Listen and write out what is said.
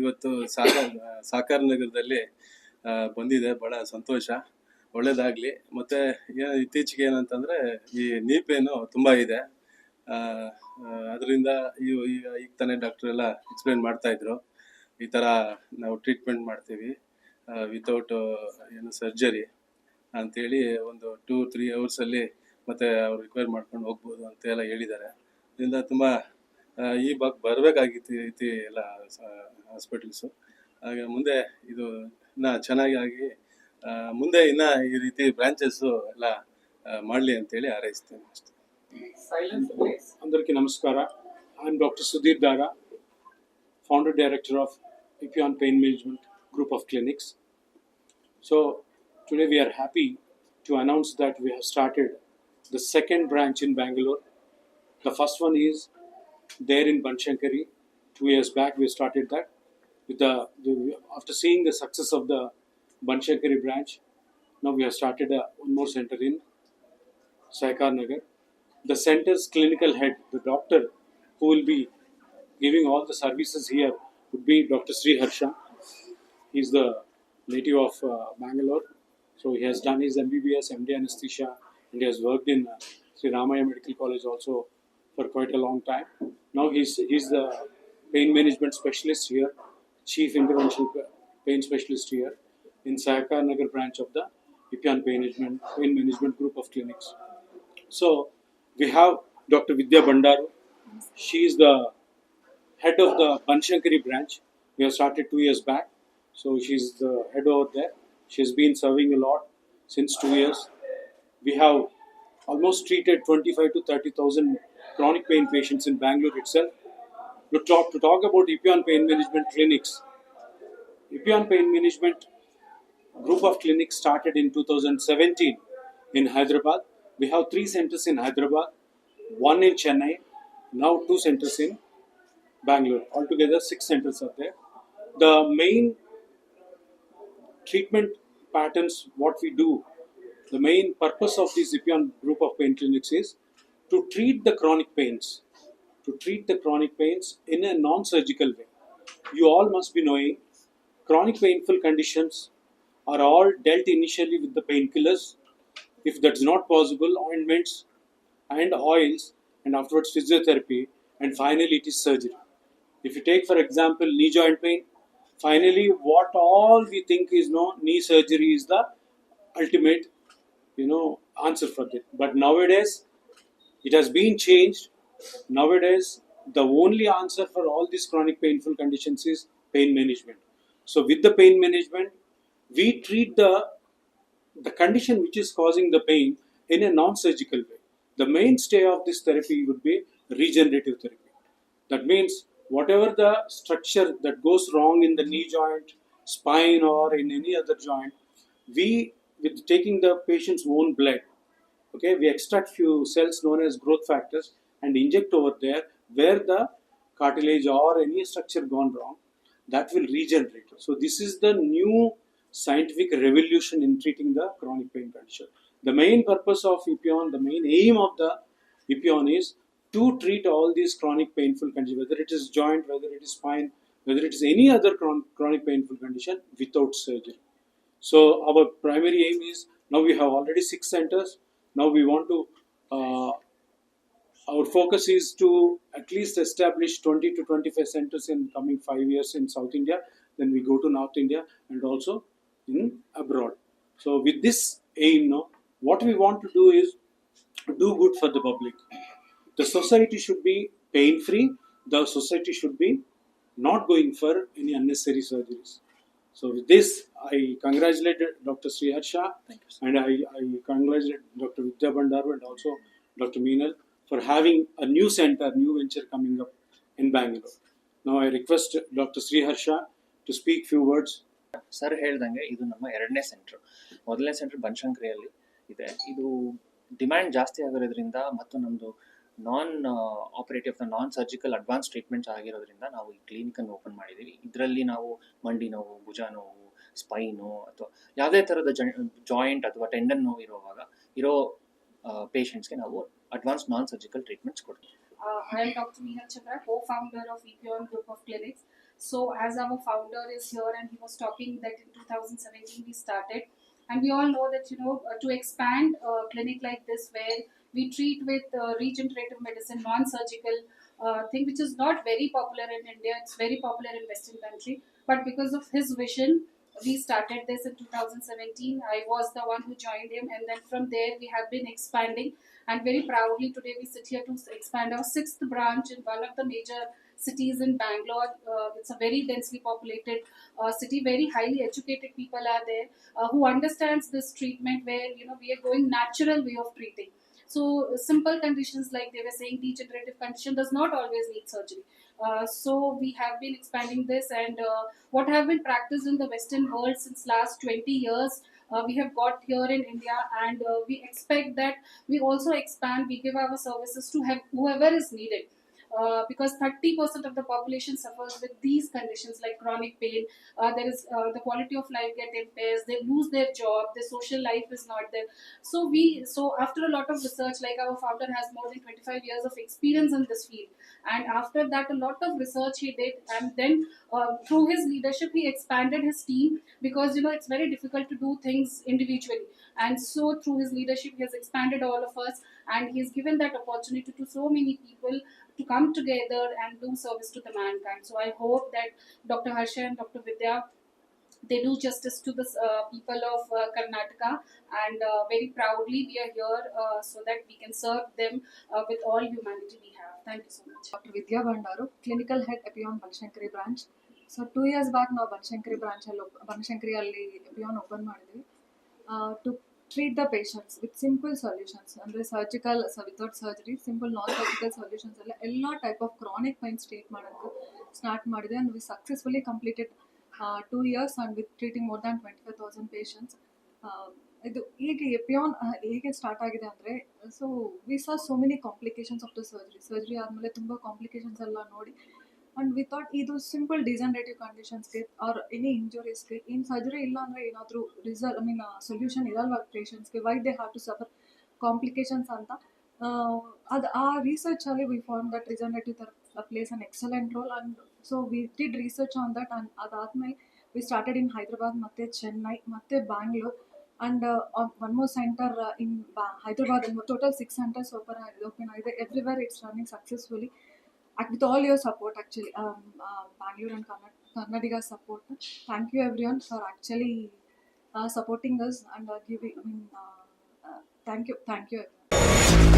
ಇವತ್ತು ಸಾಕಾರ ನಗರದಲ್ಲಿ ಬಂದಿದೆ. ಬಹಳ ಸಂತೋಷ, ಒಳ್ಳೇದಾಗ್ಲಿ. ಮತ್ತೆ ಇತ್ತೀಚೆಗೆ ಏನಂತಂದ್ರೆ ಈ ನೀ ಪೇನು ತುಂಬಾ ಇದೆ. ಅದರಿಂದ ಈಗ ತಾನೇ ಡಾಕ್ಟರ್ ಎಲ್ಲ ಎಕ್ಸ್ಪ್ಲೇನ್ ಮಾಡ್ತಾ ಇದ್ರು, ಈ ತರ ನಾವು ಟ್ರೀಟ್ಮೆಂಟ್ ಮಾಡ್ತೀವಿ ವಿತೌಟ್ ಸರ್ಜರಿ ಅಂತೇಳಿ. ಒಂದು 2-3 hours ಅಲ್ಲಿ ಮತ್ತೆ ಅವ್ರು ರಿಕ್ವೈರ್ ಮಾಡ್ಕೊಂಡು ಹೋಗ್ಬೋದು ಅಂತ ಎಲ್ಲ ಹೇಳಿದ್ದಾರೆ. ಇದರಿಂದ ತುಂಬಾ ಈ ಬರಬೇಕಾಗಿತ್ತು ಎಲ್ಲ ಹಾಸ್ಪಿಟಲ್ಸು. ಹಾಗೆ ಮುಂದೆ ಇದು ಇನ್ನ ಚೆನ್ನಾಗಿ ಆಗಿ ಮುಂದೆ ಇನ್ನ ಈ ರೀತಿ ಬ್ರಾಂಚಸ್ ಎಲ್ಲ ಮಾಡಲಿ ಅಂತೇಳಿ ಹಾರೈಸ್ತೇನೆ ಅಷ್ಟೇ. అందరికీ నమస్కార. I'm Dr. Sudhir Dara, founder director of Epion Pain Management Group of Clinics. So today we are happy to announce that we have started the second branch in Bangalore. The first one is there in Banshankari. 2 years back we started that. After seeing the success of the Banshankari branch, now we have started one more center in Saikar Nagar. The center's clinical head, the doctor who will be giving all the services here, would be Dr. Sri Harsha. He is the native of Bangalore. So he has done his MBBS, MD anesthesia, and he has worked in Sri Ramaya Medical College also for quite a long time. Now he's the pain management specialist here, chief interventional pain specialist here in Saikar Nagar branch of the Epion Pain Management Group of Clinics. So we have Dr. Vidya Bandaru. She is the head of the Banshankari branch. We have started 2 years back. So she is the head over there. She has been serving a lot since 2 years. We have almost treated 25 to 30,000 chronic pain patients in Bangalore itself. To talk about Epion Pain Management Clinics, Epion Pain Management Group of Clinics started in 2017 in Hyderabad. We have 3 centers in Hyderabad, 1 in Chennai, now 2 centers in Bangalore. Altogether 6 centers are there. The main treatment patterns, what we do, the main purpose of this Epion group of pain clinics is to treat the chronic pains. In a non-surgical way. You all must be knowing, chronic painful conditions are all dealt initially with the painkillers. If that's not possible, ointments and oils, and afterwards physiotherapy, and finally it is surgery. If you take for example knee joint pain, finally what all we think is knee surgery is the ultimate answer for that. But nowadays it has been changed. Nowadays the only answer for all these chronic painful conditions is pain management. So with the pain management, we treat the condition which is causing the pain in a non-surgical way. The mainstay of this therapy would be regenerative therapy. That means whatever the structure that goes wrong in the knee joint, spine, or in any other joint, we, with taking the patient's own blood, we extract few cells known as growth factors and inject over there where the cartilage or any structure gone wrong, that will regenerate. So this is the new scientific revolution in treating the chronic pain condition. The main purpose of Epion, the main aim of the Epion is to treat all these chronic painful conditions, whether it is joint, whether it is spine, whether it is any other chronic painful condition, without surgery. So our primary aim is, now we have already 6 centers. Now we want to, our focus is to at least establish 20 to 25 centers in coming 5 years in South India. Then we go to North India and also in abroad. So with this aim, what we want to do is do good for the public. The society should be pain free. The society should be not going for any unnecessary surgeries. So with this, I congratulate Dr. Sri Harsha, and I congratulate Dr. Vidya Bandaru and also Dr. Meenal for having a new center, new venture coming up in Bangalore. Now I request Dr. Sri Harsha to speak few words. Sir ಹೇಳ್ದಂಗೆ ಇದು ನಮ್ಮ 2ನೇ centre. 1ನೇ centre ಬನಶಂಕರಿಯಲ್ಲಿ ಇದೆ. ಇದು demand ಜಾಸ್ತಿ ಆಗಿರೋದ್ರಿಂದ ಮತ್ತು ನಮ್ಮದು ನಾನ್ ಸರ್ಜಿಕಲ್ ಅಡ್ವಾನ್ಸ್ ಟ್ರೀಟ್ಮೆಂಟ್ಸ್ ಆಗಿರೋದ್ರಿಂದ ನಾವು ಈ ಕ್ಲಿನಿಕನ್ನು ಓಪನ್ ಮಾಡಿದ್ದೀವಿ. ಇದರಲ್ಲಿ ನಾವು ಮಂಡಿ ನೋವು, ಭುಜ ನೋವು, ಸ್ಪೈನು ಅಥವಾ ಯಾವುದೇ ಥರದ ಜಾಯಿಂಟ್ ಅಥವಾ ಟೆಂಡನ್ ನೋವು ಇರೋ ಪೇಷಂಟ್ಸ್ಗೆ ನಾವು advanced non-surgical treatments ಕೊಡ್ತೀವಿ. I am Dr. Meenal Chandra, co-founder of Epion Group of Clinics. So as our founder is here and he was talking that in 2017 we started, and we all know that to expand a clinic like this where we treat with regenerative medicine, non-surgical thing, which is not very popular in India. It's very popular in Western country, but because of his vision, we started this in 2017. I was the one who joined him, and then from there we have been expanding. And very proudly today we sit here to expand our 6th branch in one of the major cities in Bangalore. It's a very densely populated city. Very highly educated people are there who understands this treatment, where we are going natural way of treating. So simple conditions, like they were saying, degenerative condition does not always need surgery. So we have been expanding this, and what have been practiced in the Western world since last 20 years, we have got here in India, and we expect that we also expand. We give our services to whoever is needed. Because 30% of the population suffers with these conditions like chronic pain. There is the quality of life get impairs. They lose their job. Their social life is not there. So after a lot of research, like our founder has more than 25 years of experience in this field, and after that a lot of research he did, and then through his leadership he expanded his team, because it's very difficult to do things individually. And so through his leadership he has expanded all of us, and he's given that opportunity to so many people to come together and do service to the mankind. So I hope that Dr. Harsha and Dr. Vidya, they do justice to the people of Karnataka, and very proudly we are here so that we can serve them with all humanity we have. Thank you so much. Dr. Vidya Bandaru, clinical head Epion Banashankari branch. So 2 years back ನಾವು ಬನಶಂಕರಿ ಬನಶಂಕರಿಯಲ್ಲಿ Epione open ಮಾಡಿದ್ವಿ to treat the patients with simple solutions, ಅಂದರೆ surgical without surgery, simple non surgical solutions ಎಲ್ಲ type of chronic pain treat ಮಾಡೋಕ್ಕೆ start ಮಾಡಿದೆ. And we successfully completed 2 years and with treating more than 25,000 patients. ಇದು ಹೇಗೆ Epione ಹೇಗೆ start ಆಗಿದೆ ಅಂದರೆ, so we saw so many complications of the surgery ಆದಮೇಲೆ ತುಂಬ ಕಾಂಪ್ಲಿಕೇಶನ್ಸ್ ಎಲ್ಲ ನೋಡಿ, ಆ್ಯಂಡ್ ವಿ ಥಾಟ್ ಇದು ಸಿಂಪಲ್ ಡಿಜನರೇಟಿವ್ ಕಂಡೀಷನ್ಸ್ಗೆ ಆರ್ ಎನಿ ಇಂಜುರೀಸ್ಗೆ ಏನು ಸರ್ಜರಿ ಇಲ್ಲ ಅಂದರೆ ಏನಾದರೂ ಸೊಲ್ಯೂಷನ್ ಇರಲ್ವ ಪೇಷಂಟ್ಸ್ಗೆ, why they have to suffer complications ಅಂತ. ಅದು ಆ ರಿಸರ್ಚಲ್ಲಿ we found that regenerative plays an excellent role. And so we did research on that, and ಅದಾದಮೇಲೆ ವಿ ಸ್ಟಾರ್ಟೆಡ್ ಇನ್ ಹೈದ್ರಾಬಾದ್ ಮತ್ತು ಚೆನ್ನೈ ಮತ್ತು Bangalore, and one more center in Hyderabad, and total 6 centers open ಆಗಿದೆ. Everywhere it's running successfully with all your support actually, Bangalore and Karnataka support. Thank you everyone for actually supporting us and giving thank you everyone.